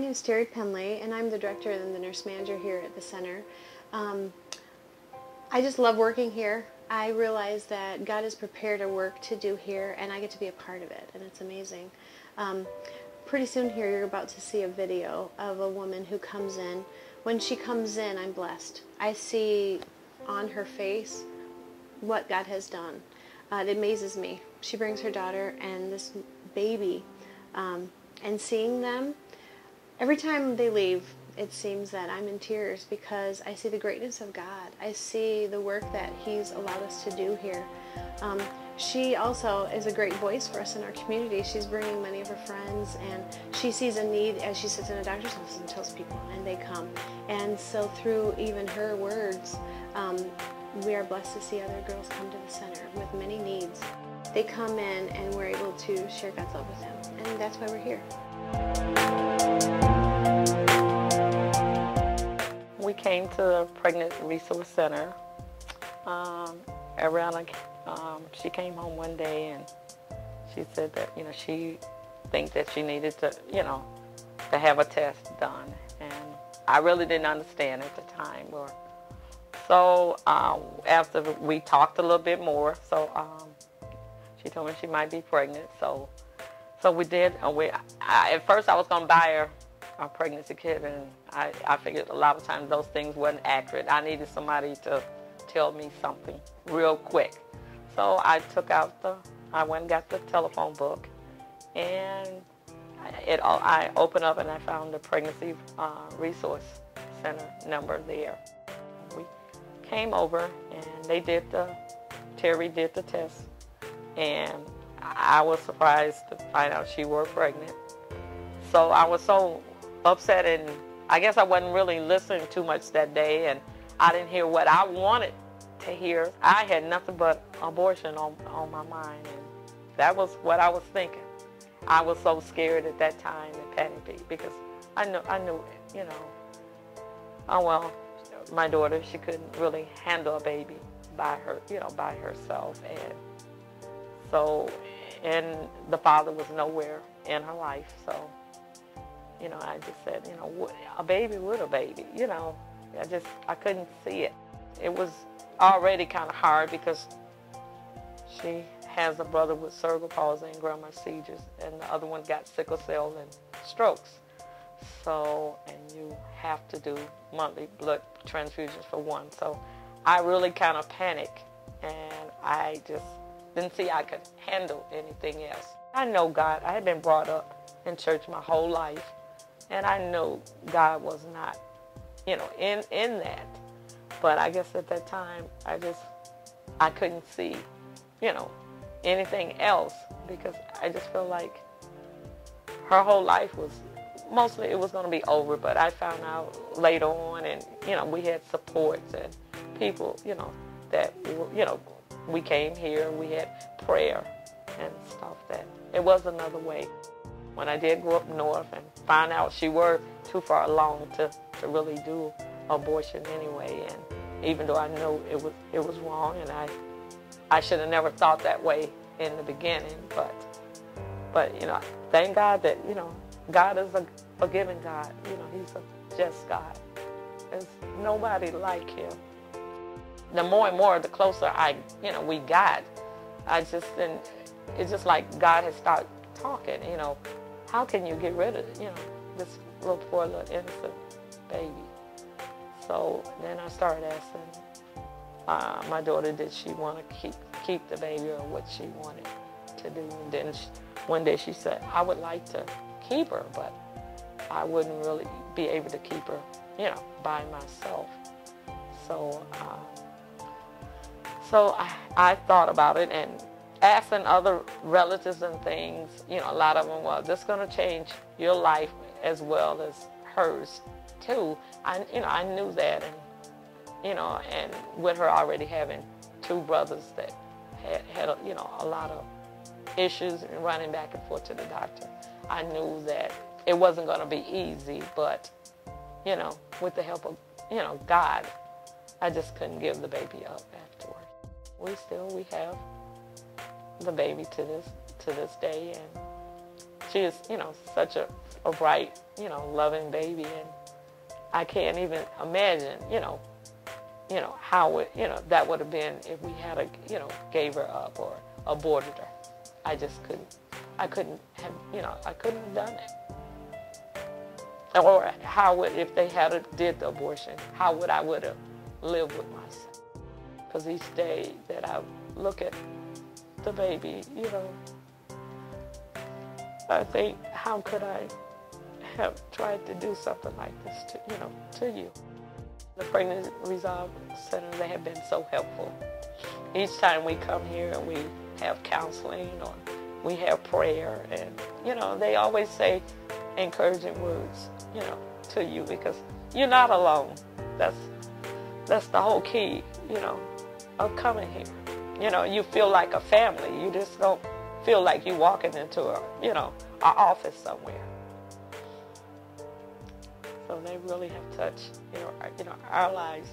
My name is Terry Penley, and I'm the director and the nurse manager here at the center. I just love working here. I realize that God has prepared a work to do here, and I get to be a part of it, and it's amazing. Pretty soon here you're about to see a video of a woman who comes in. When she comes in, I'm blessed. I see on her face what God has done. It amazes me. She brings her daughter and this baby, and seeing them, every time they leave, it seems that I'm in tears because I see the greatness of God. I see the work that He's allowed us to do here. She also is a great voice for us in our community. She's bringing many of her friends, and she sees a need as she sits in a doctor's office and tells people, and they come. And so through even her words, we are blessed to see other girls come to the center with many needs. They come in and we're able to share God's love with them, and that's why we're here. We came to the Pregnant Resource Center she came home one day and she said that, she thinks that she needed to, to have a test done. And I really didn't understand at the time. So after we talked a little bit more, she told me she might be pregnant. So we did. At first I was going to buy her a pregnancy kit, and I figured a lot of times those things weren't accurate. I needed somebody to tell me something real quick. So I went and got the telephone book, and I opened up and I found the Pregnancy Resource Center number there. We came over and Terry did the test, and I was surprised to find out she was pregnant. So I was so upset, and I guess I wasn't really listening too much that day, and I didn't hear what I wanted to hear. I had nothing but abortion on my mind, and that was what I was thinking. I was so scared at that time and panicked because I knew, oh well, my daughter, she couldn't really handle a baby by herself, and the father was nowhere in her life, so I just said, a baby with a baby, I couldn't see it. It was already kind of hard because she has a brother with cerebral palsy and grand mal seizures, and the other one got sickle cell and strokes. So, and you have to do monthly blood transfusions for one. So I really kind of panicked, and I just didn't see I could handle anything else. I know God. I had been brought up in church my whole life, and I know God was not, in that. But I guess at that time, I couldn't see, anything else, because I just felt like her whole life was, mostly it was going to be over. But I found out later on, and, we had supports and people, that, we came here and we had prayer and stuff, that it was another way. When I did go up north and find out she were too far along to really do abortion anyway, and even though I knew it was wrong, and I should have never thought that way in the beginning, but thank God that God is a forgiving God. He's a just God. There's nobody like Him. The more and more, the closer we got, it's just like God has started talking. How can you get rid of this little poor little innocent baby? So then I started asking my daughter, did she want to keep the baby, or what she wanted to do. And then one day she said, I would like to keep her, but I wouldn't really be able to keep her, by myself. So I thought about it and asking other relatives and things. A lot of them, well, this is going to change your life as well as hers too. I knew that, and and with her already having two brothers that had a lot of issues and running back and forth to the doctor, I knew that it wasn't going to be easy. But with the help of God, I just couldn't give the baby up afterwards. We have the baby to this day, and she is such a a bright, loving baby, and I can't even imagine, how it, that would have been if we had gave her up or aborted her. I just couldn't. I couldn't have, I couldn't have done it. Or if they had did the abortion, how would I have lived with myself? Because each day that I look at the baby, I think, how could I have tried to do something like this to you? The Pregnancy Resolve Center, they have been so helpful. Each time we come here and we have counseling or we have prayer, and, they always say encouraging words, to you, because you're not alone. That's the whole key, of coming here. You feel like a family. You just don't feel like you're walking into an office somewhere. So they really have touched, our lives.